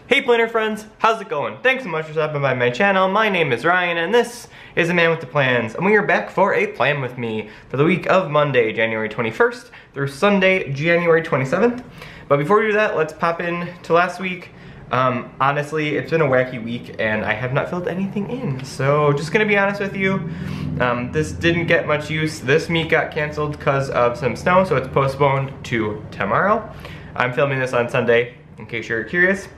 Hey planner friends, how's it going? Thanks so much for stopping by my channel. My name is Ryan and this is A Man with the Plans, and we are back for a plan with me for the week of Monday, January 21st through Sunday, January 27th. But before we do that, let's pop in to last week. Honestly, it's been a wacky week and I have not filled anything in. So just gonna be honest with you, this didn't get much use. This meet got canceled because of some snow, so it's postponed to tomorrow. I'm filming this on Sunday, in case you're curious.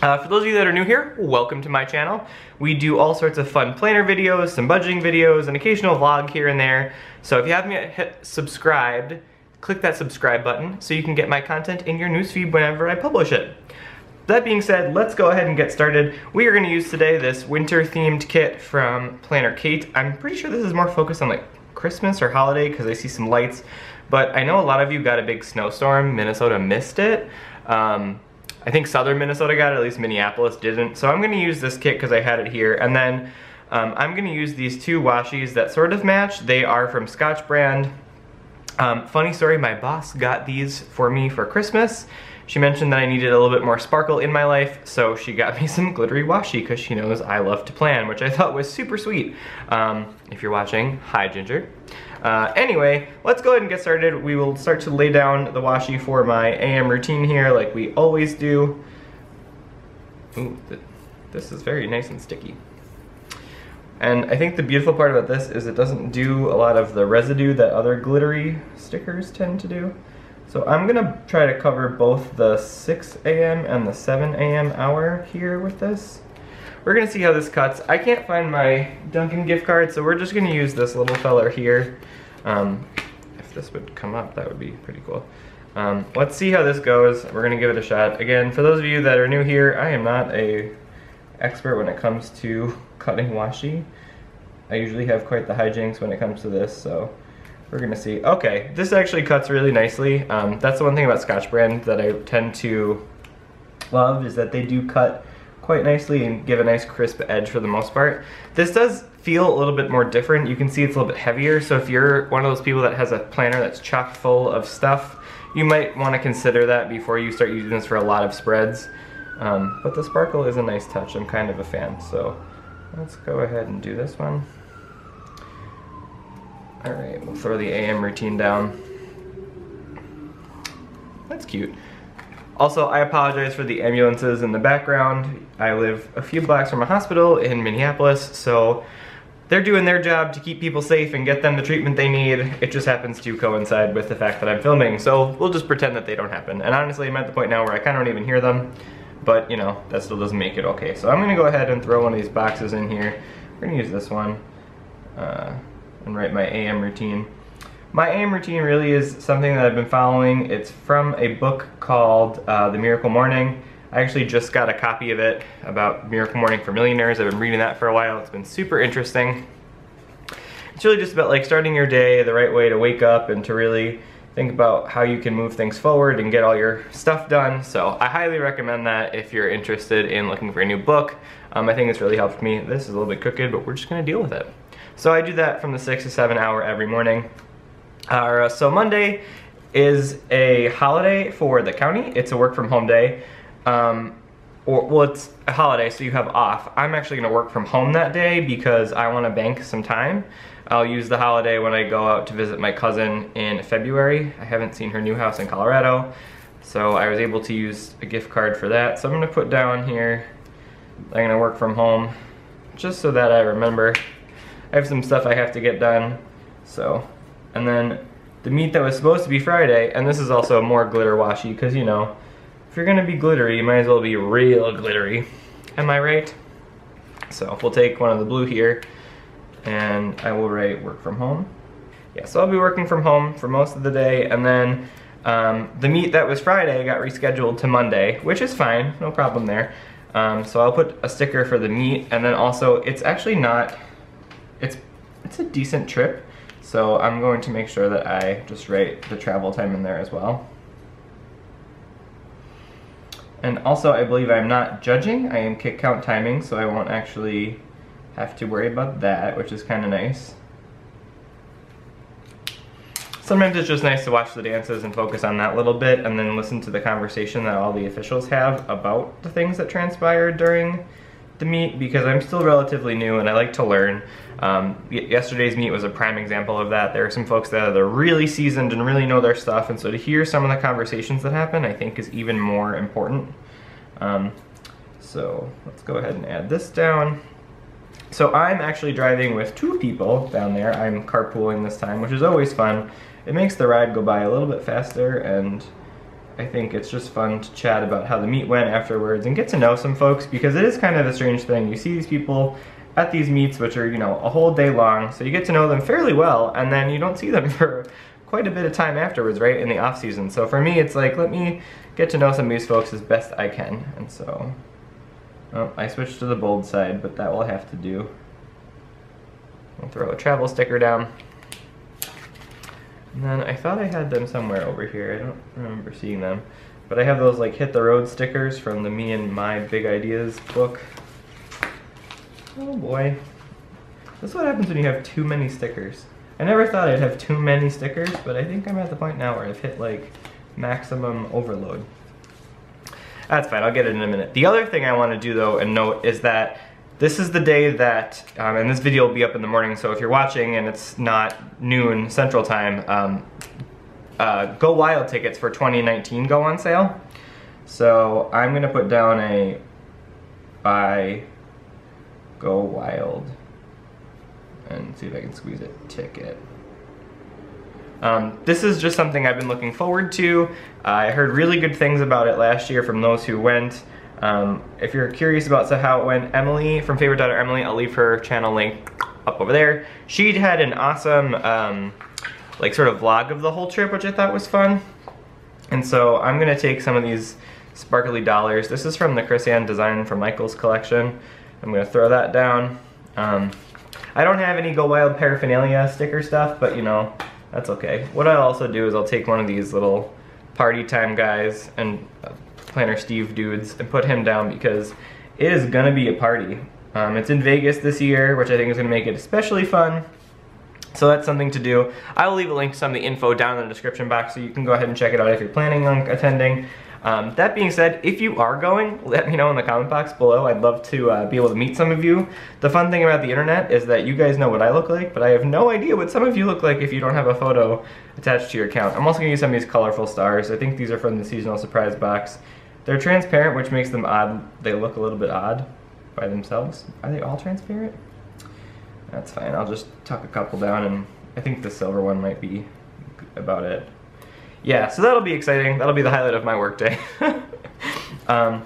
For those of you that are new here, welcome to my channel. We do all sorts of fun planner videos, some budgeting videos, an occasional vlog here and there. So if you haven't yet hit subscribed, click that subscribe button so you can get my content in your newsfeed whenever I publish it. That being said, let's go ahead and get started. We are going to use today this winter themed kit from PlannerKate. I'm pretty sure this is more focused on like Christmas or holiday because I see some lights, but I know a lot of you got a big snowstorm. Minnesota missed it. I think southern Minnesota got it, at least Minneapolis didn't. So I'm going to use this kit because I had it here. And then I'm going to use these two washis that sort of match. They are from Scotch brand. Funny story, my boss got these for me for Christmas. She mentioned that I needed a little bit more sparkle in my life, so she got me some glittery washi because she knows I love to plan, which I thought was super sweet. If you're watching, hi Ginger. Anyway, let's go ahead and get started. We will start to lay down the washi for my AM routine here like we always do. Ooh, this is very nice and sticky. And I think the beautiful part about this is it doesn't do a lot of the residue that other glittery stickers tend to do. So I'm gonna try to cover both the 6 a.m. and the 7 a.m. hour here with this. We're gonna see how this cuts. I can't find my Dunkin' gift card, so we're just gonna use this little feller here. If this would come up, that would be pretty cool. Let's see how this goes. We're gonna give it a shot. Again, for those of you that are new here, I am not an expert when it comes to cutting washi. I usually have quite the hijinks when it comes to this, so we're gonna see. Okay, this actually cuts really nicely. That's the one thing about Scotch brand that I tend to love, is that they do cut quite nicely and give a nice crisp edge for the most part. This does feel a little bit more different. You can see it's a little bit heavier, so if you're one of those people that has a planner that's chock full of stuff, you might want to consider that before you start using this for a lot of spreads. But the sparkle is a nice touch. I'm kind of a fan, so let's go ahead and do this one. Alright, we'll throw the AM routine down. That's cute. Also, I apologize for the ambulances in the background. I live a few blocks from a hospital in Minneapolis, so they're doing their job to keep people safe and get them the treatment they need. It just happens to coincide with the fact that I'm filming, so we'll just pretend that they don't happen. And honestly, I'm at the point now where I kind of don't even hear them, but you know, that still doesn't make it okay. So I'm gonna go ahead and throw one of these boxes in here. We're gonna use this one and write my AM routine. My AM routine really is something that I've been following. It's from a book called The Miracle Morning. I actually just got a copy of it about Miracle Morning for Millionaires. I've been reading that for a while. It's been super interesting. It's really just about like starting your day the right way to wake up and to really think about how you can move things forward and get all your stuff done. So I highly recommend that if you're interested in looking for a new book. I think it's really helped me. This is a little bit crooked, but we're just gonna deal with it. So I do that from the 6 to 7 hour every morning. So Monday is a holiday for the county. It's a work from home day. Well, it's a holiday, so you have off. I'm actually gonna work from home that day because I wanna bank some time. I'll use the holiday when I go out to visit my cousin in February. I haven't seen her new house in Colorado, so I was able to use a gift card for that. So I'm gonna put down here, I'm gonna work from home, just so that I remember. I have some stuff I have to get done, so. And then the meat that was supposed to be Friday, and this is also more glitter washi, because you know, if you're gonna be glittery, you might as well be real glittery. Am I right? So we'll take one of the blue here, and I will write work from home. Yeah, so I'll be working from home for most of the day, and then the meet that was Friday got rescheduled to Monday, which is fine, no problem there. So I'll put a sticker for the meet, and then also, it's actually not, it's a decent trip. So I'm going to make sure that I just write the travel time in there as well. And also, I believe I'm not judging, I am kick count timing, so I won't actually have to worry about that, which is kind of nice. sometimes it's just nice to watch the dances and focus on that little bit and then listen to the conversation that all the officials have about the things that transpired during the meet, because I'm still relatively new and I like to learn. Yesterday's meet was a prime example of that. There are some folks that are really seasoned and really know their stuff, and so to hear some of the conversations that happen I think is even more important. So let's go ahead and add this down. So I'm actually driving with 2 people down there. I'm carpooling this time, which is always fun. It makes the ride go by a little bit faster, and I think it's just fun to chat about how the meet went afterwards and get to know some folks, because it is kind of a strange thing. You see these people at these meets, which are, you know, a whole day long, so you get to know them fairly well, and then you don't see them for quite a bit of time afterwards, right, in the off season. So for me, it's like, let me get to know some of these folks as best I can. And so, oh, I switched to the bold side, but that will have to do. I'll throw a travel sticker down. And then I thought I had them somewhere over here. I don't remember seeing them. But I have those like hit the road stickers from the Me and My Big Ideas book. Oh boy. This is what happens when you have too many stickers. I never thought I'd have too many stickers, but I think I'm at the point now where I've hit like maximum overload. That's fine, I'll get it in a minute. The other thing I want to do though and note is that this is the day that, and this video will be up in the morning, so if you're watching and it's not noon Central Time, Go Wild tickets for 2019 go on sale. So I'm gonna put down a buy Go Wild and see if I can squeeze a ticket. This is just something I've been looking forward to. I heard really good things about it last year from those who went. If you're curious about how it went, Emily from Favorite Daughter Emily, I'll leave her channel link up over there. She had an awesome like sort of vlog of the whole trip, which I thought was fun. And so I'm gonna take some of these sparkly dollars. This is from the KrissyAnne Designs from Michael's collection. I'm gonna throw that down. I don't have any Go Wild paraphernalia sticker stuff, but you know, that's okay. What I'll also do is I'll take one of these little party time guys and Planner Steve dudes and put him down, because it is gonna be a party. It's in Vegas this year, which I think is gonna make it especially fun. So that's something to do. I will leave a link to some of the info down in the description box so you can go ahead and check it out if you're planning on attending. That being said, if you are going, let me know in the comment box below. I'd love to be able to meet some of you. The fun thing about the internet is that you guys know what I look like, but I have no idea what some of you look like if you don't have a photo attached to your account. I'm also going to use some of these colorful stars. I think these are from the seasonal surprise box. They're transparent, which makes them odd. They look a little bit odd by themselves. Are they all transparent? That's fine. I'll just tuck a couple down, and I think the silver one might be about it. Yeah, so that'll be exciting. That'll be the highlight of my workday. So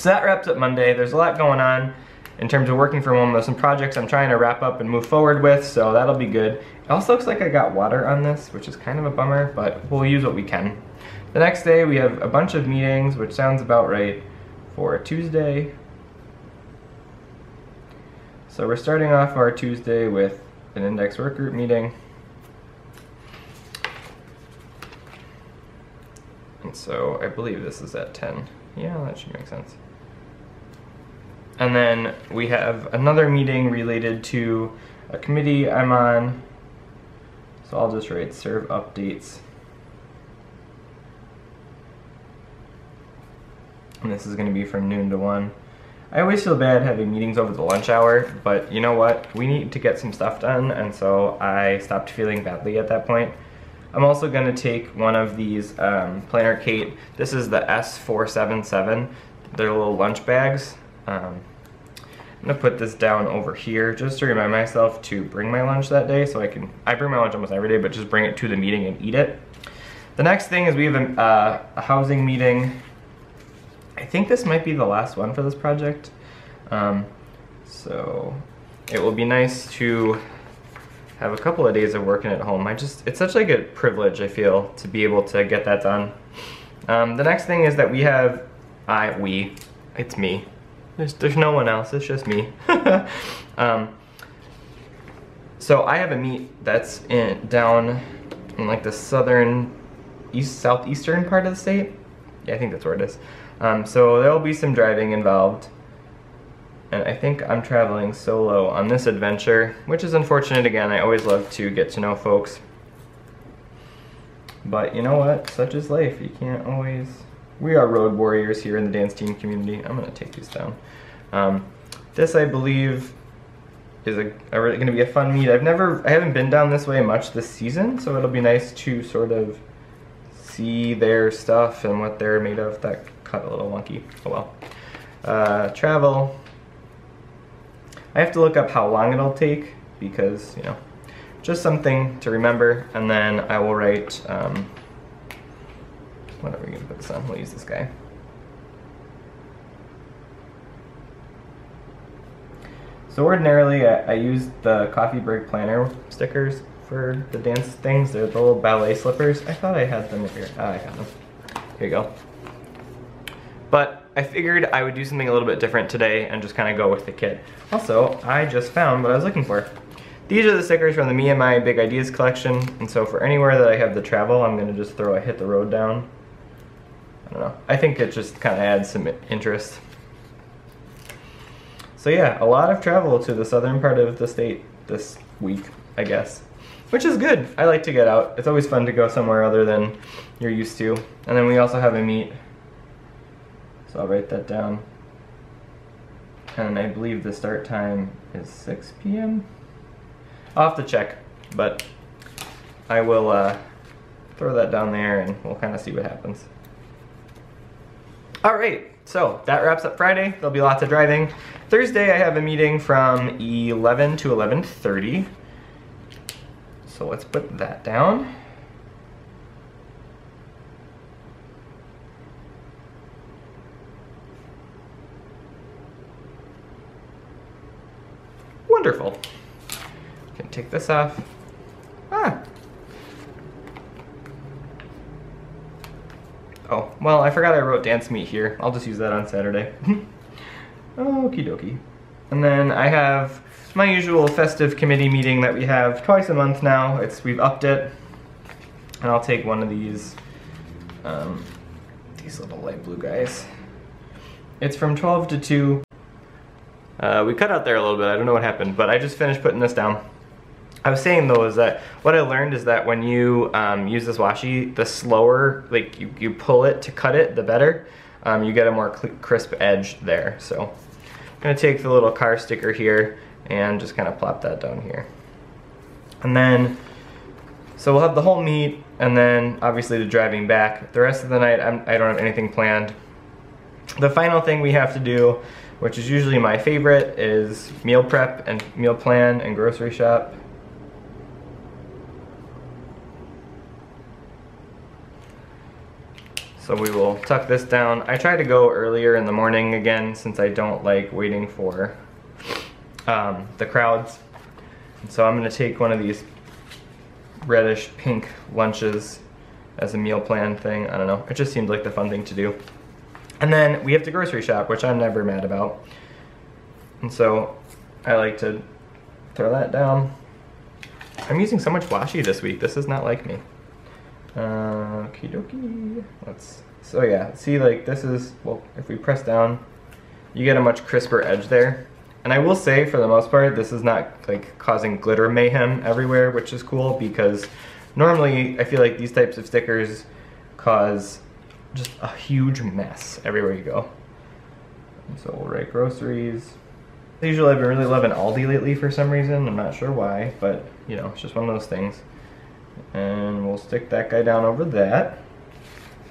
that wraps up Monday. There's a lot going on in terms of working from home. There's some projects I'm trying to wrap up and move forward with, so that'll be good. It also looks like I got water on this, which is kind of a bummer, but we'll use what we can. The next day we have a bunch of meetings, which sounds about right for Tuesday. So we're starting off our Tuesday with an index work group meeting. And so I believe this is at 10. Yeah, that should make sense. And then we have another meeting related to a committee I'm on. So I'll just write serve updates. And this is going to be from noon to 1. I always feel bad having meetings over the lunch hour, but you know what? We need to get some stuff done, and so I stopped feeling badly at that point. I'm also going to take one of these PlannerKate. This is the S477. They're little lunch bags. I'm going to put this down over here just to remind myself to bring my lunch that day, so I bring my lunch almost every day, but just bring it to the meeting and eat it. The next thing is we have a housing meeting. I think this might be the last one for this project. So it will be nice to have a couple of days of working at home. It's such like a privilege, I feel, to be able to get that done. The next thing is that we have, it's me. There's no one else, it's just me. So I have a meet that's down in like the southeastern part of the state. Yeah, I think that's where it is. So there will be some driving involved. And I think I'm traveling solo on this adventure, which is unfortunate again. I always love to get to know folks. But you know what? Such is life. You can't always... We are road warriors here in the dance team community. I'm going to take these down. This, I believe, is going to be a fun meet. I haven't been down this way much this season, so it'll be nice to sort of see their stuff and what they're made of. That cut a little wonky. Oh well. Travel. I have to look up how long it'll take because, you know, just something to remember. And then I will write, what are we going to put this on? We'll use this guy. So ordinarily, I use the CoffeeBreakPlanner stickers for the dance things. They're the little ballet slippers. I thought I had them here. Ah, I got them. Here you go. But I figured I would do something a little bit different today and just kind of go with the kit. Also, I just found what I was looking for. These are the stickers from the Me and My Big Ideas collection, and so for anywhere that I have the travel, I'm going to just throw a Hit the Road down. I don't know. I think it just kind of adds some interest. So yeah, a lot of travel to the southern part of the state this week, I guess. Which is good. I like to get out. It's always fun to go somewhere other than you're used to. And then we also have a meet. So I'll write that down. And I believe the start time is 6 p.m. I'll have to check, but I will throw that down there and we'll kind of see what happens. All right, so that wraps up Friday. There'll be lots of driving. Thursday I have a meeting from 11 to 11:30. So let's put that down. Wonderful. Can take this off. Oh, well, I forgot I wrote dance meet here. I'll just use that on Saturday. Okie dokie. And then I have my usual festive committee meeting that we have twice a month now. We've upped it. And I'll take one of these little light blue guys. It's from 12 to 2. We cut out there a little bit, I don't know what happened, but I just finished putting this down. I was saying though is that what I learned is that when you use this washi, the slower, like you pull it to cut it, the better. You get a more crisp edge there. So I'm gonna take the little car sticker here and just kind of plop that down here. And then, so we'll have the whole meet and then obviously the driving back. The rest of the night, I don't have anything planned. The final thing we have to do, which is usually my favorite, is meal prep and meal plan and grocery shop. So we will tuck this down. I try to go earlier in the morning again since I don't like waiting for the crowds. And so I'm gonna take one of these reddish pink lunches as a meal plan thing. I don't know, it just seemed like the fun thing to do. And then we have to grocery shop, which I'm never mad about. And so I like to throw that down. I'm using so much washi this week, this is not like me. Okie dokie. So yeah, see, like this is, well, if we press down, you get a much crisper edge there. And I will say, for the most part, this is not like causing glitter mayhem everywhere, which is cool because normally I feel like these types of stickers cause just a huge mess everywhere you go. And so we'll write groceries. Usually I've been really loving Aldi lately for some reason. I'm not sure why, but you know, it's just one of those things. And we'll stick that guy down over that.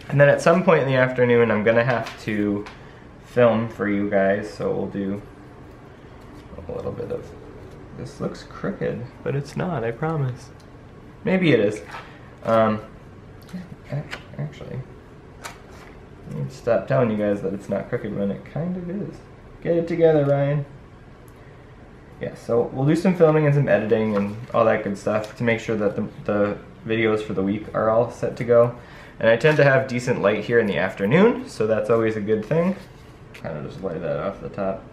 And then at some point in the afternoon, I'm gonna have to film for you guys, so we'll do a little bit of, this looks crooked, but it's not, I promise. Maybe it is. Actually, I need to stop telling you guys that it's not crooked when it kind of is. Get it together, Ryan. Yeah, so we'll do some filming and some editing and all that good stuff to make sure that the videos for the week are all set to go. And I tend to have decent light here in the afternoon, so that's always a good thing. Kind of just lay that off the top.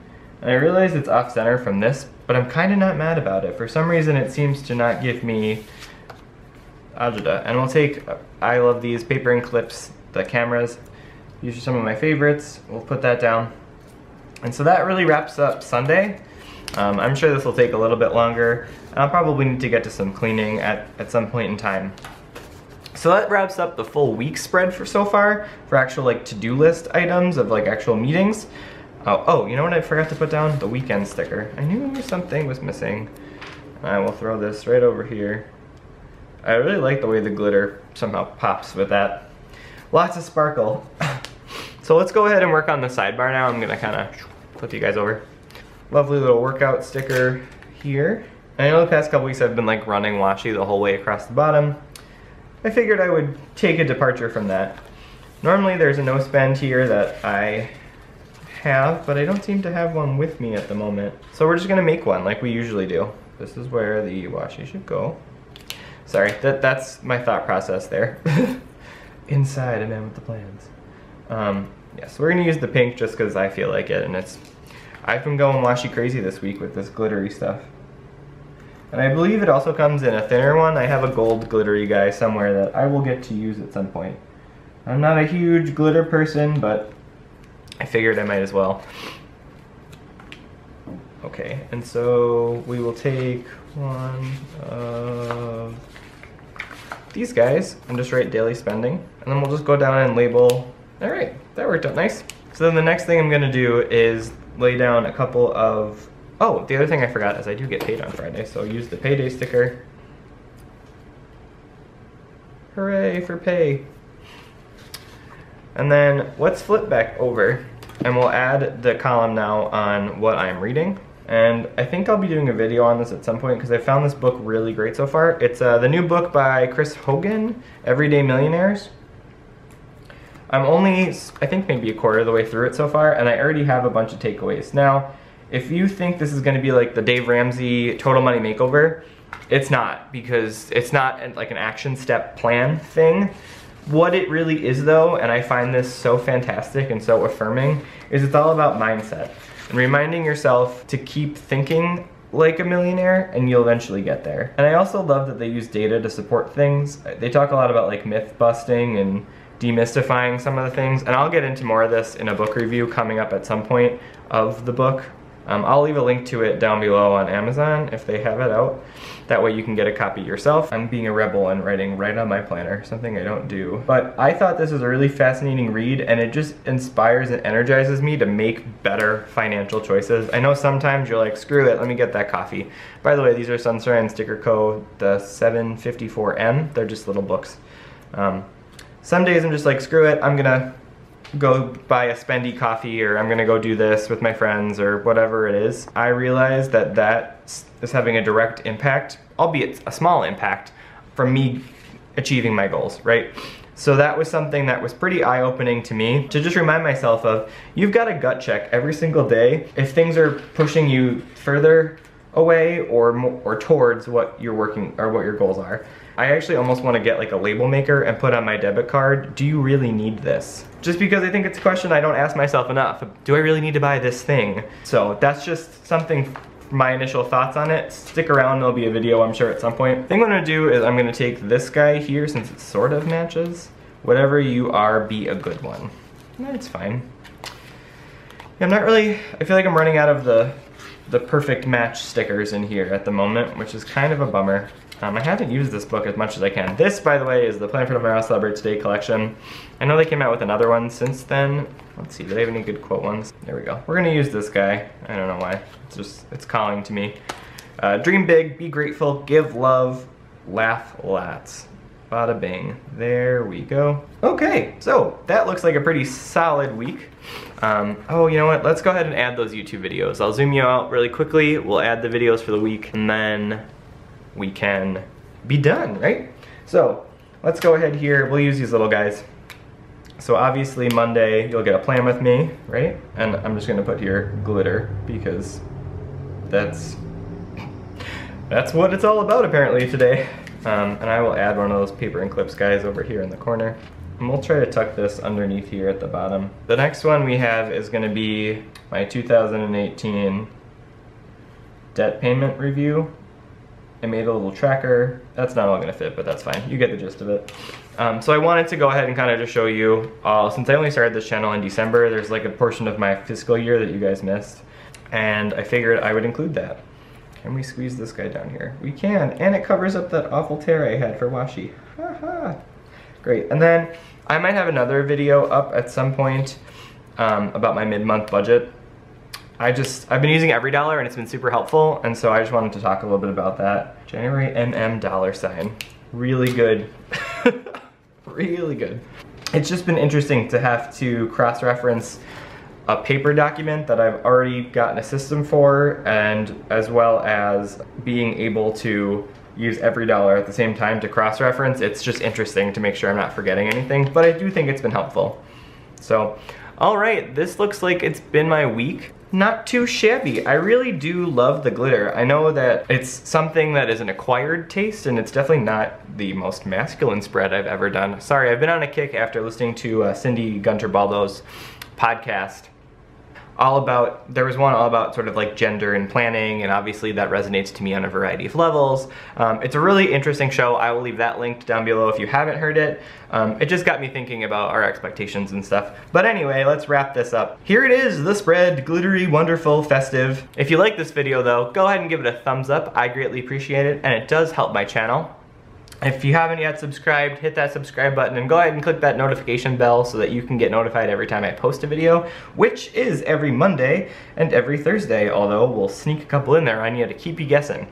And I realize it's off center from this, but I'm kind of not mad about it. For some reason it seems to not give me agita. And we'll take, I love these paper and clips, the cameras. These are some of my favorites. We'll put that down. And so that really wraps up Sunday. I'm sure this will take a little bit longer. I'll probably need to get to some cleaning at some point in time. So that wraps up the full week spread for so far, for actual like to-do list items of like actual meetings. Oh, you know what I forgot to put down? The weekend sticker. I knew something was missing. I will throw this right over here. I really like the way the glitter somehow pops with that. Lots of sparkle. So let's go ahead and work on the sidebar now. I'm gonna kind of flip you guys over. Lovely little workout sticker here. And I know the past couple weeks I've been like running washi the whole way across the bottom. I figured I would take a departure from that. Normally there's a no spend here that I have, but I don't seem to have one with me at the moment. So we're just gonna make one like we usually do. This is where the washi should go. Sorry, that's my thought process there. Inside a man with the plans. Yeah, so we're gonna use the pink just because I feel like it, and I've been going washi crazy this week with this glittery stuff. And I believe it also comes in a thinner one. I have a gold glittery guy somewhere that I will get to use at some point. I'm not a huge glitter person, but I figured I might as well. Okay, and so we will take one of these guys and just write daily spending, and then we'll just go down and label. All right, that worked out nice. So then the next thing I'm gonna do is lay down a couple of, oh, the other thing I forgot is I do get paid on Friday, so use the payday sticker. Hooray for pay. And then let's flip back over and we'll add the column now on what I'm reading. And I think I'll be doing a video on this at some point because I found this book really great so far. It's the new book by Hogan, Everyday Millionaires. I'm only, I think maybe a quarter of the way through it so far, and I already have a bunch of takeaways. Now, if you think this is gonna be like the Dave Ramsey Total Money Makeover, it's not, because it's not like an action step plan thing. What it really is though, and I find this so fantastic and so affirming, is it's all about mindset. And reminding yourself to keep thinking like a millionaire and you'll eventually get there. And I also love that they use data to support things. They talk a lot about like myth busting and demystifying some of the things, and I'll get into more of this in a book review coming up at some point of the book. I'll leave a link to it down below on Amazon if they have it out. That way you can get a copy yourself. I'm being a rebel and writing right on my planner, something I don't do. But I thought this was a really fascinating read, and it just inspires and energizes me to make better financial choices. I know sometimes you're like, screw it, let me get that coffee. By the way, these are Sunshine Sticker Co. the 754M. They're just little books. Some days I'm just like, screw it, I'm gonna go buy a spendy coffee, or I'm gonna go do this with my friends, or whatever it is. I realize that that is having a direct impact, albeit a small impact, from me achieving my goals, right? So that was something that was pretty eye-opening to me, to just remind myself of, you've got a gut check every single day if things are pushing you further away or towards what you're working, or what your goals are. I actually almost want to get like a label maker and put on my debit card, do you really need this? Just because I think it's a question I don't ask myself enough. Do I really need to buy this thing? So that's just something, my initial thoughts on it. Stick around, there'll be a video I'm sure at some point. The thing I'm gonna do is I'm gonna take this guy here, since it sort of matches. Whatever you are, be a good one. That's fine. Yeah, I'm not really, I feel like I'm running out of the perfect match stickers in here at the moment, which is kind of a bummer. I haven't used this book as much as I can. This, by the way, is the Plan for Tomorrow Celebrate Today collection. I know they came out with another one since then. Let's see, do they have any good quote ones? There we go. We're gonna use this guy. I don't know why. It's calling to me. Dream big, be grateful, give love, laugh lots. Bada bing. There we go. Okay, so that looks like a pretty solid week. Oh, you know what? Let's go ahead and add those YouTube videos. I'll zoom you out really quickly. We'll add the videos for the week, and then we can be done, right? So let's go ahead here. We'll use these little guys. So obviously Monday you'll get a plan with me, right? And I'm just gonna put here glitter because that's what it's all about apparently today. And I will add one of those paper and clips guys over here in the corner. And we'll try to tuck this underneath here at the bottom. The next one we have is gonna be my 2018 debt payment review. I made a little tracker. That's not all gonna fit, but that's fine. You get the gist of it. So I wanted to go ahead and kind of just show you, since I only started this channel in December, there's like a portion of my fiscal year that you guys missed. And I figured I would include that. Can we squeeze this guy down here? We can, and it covers up that awful tear I had for washi. Haha. Great. And then I might have another video up at some point about my mid-month budget. I've been using EveryDollar and it's been super helpful, and so I just wanted to talk a little bit about that. January $. Really good. Really good. It's just been interesting to have to cross-reference a paper document that I've already gotten a system for, and as well as being able to use EveryDollar at the same time to cross-reference. It's just interesting to make sure I'm not forgetting anything, but I do think it's been helpful. So, all right, this looks like it's been my week. Not too shabby. I really do love the glitter. I know that it's something that is an acquired taste, and it's definitely not the most masculine spread I've ever done. Sorry, I've been on a kick after listening to Cindy Gunter-Baldo's podcast. There was one all about sort of like gender and planning, and obviously that resonates to me on a variety of levels. It's a really interesting show. I will leave that linked down below if you haven't heard it. It just got me thinking about our expectations and stuff. But anyway, let's wrap this up. Here it is, the spread, glittery, wonderful, festive. If you like this video though, go ahead and give it a thumbs up. I greatly appreciate it, and it does help my channel. If you haven't yet subscribed, hit that subscribe button and go ahead and click that notification bell so that you can get notified every time I post a video, which is every Monday and every Thursday, although we'll sneak a couple in there on you to keep you guessing.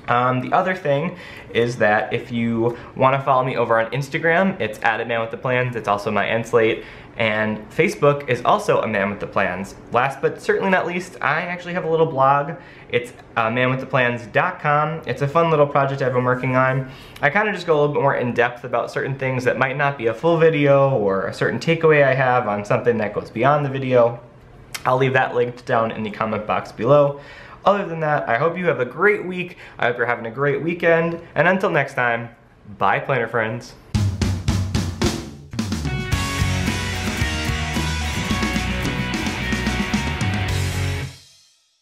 The other thing is that if you want to follow me over on Instagram, it's @amanwiththeplans. It's also my end slate. And Facebook is also A Man With The Plans. Last but certainly not least, I actually have a little blog. It's manwiththeplans.com. It's a fun little project I've been working on. I kind of just go a little bit more in depth about certain things that might not be a full video, or a certain takeaway I have on something that goes beyond the video. I'll leave that linked down in the comment box below. Other than that, I hope you have a great week. I hope you're having a great weekend. And until next time, bye, planner friends.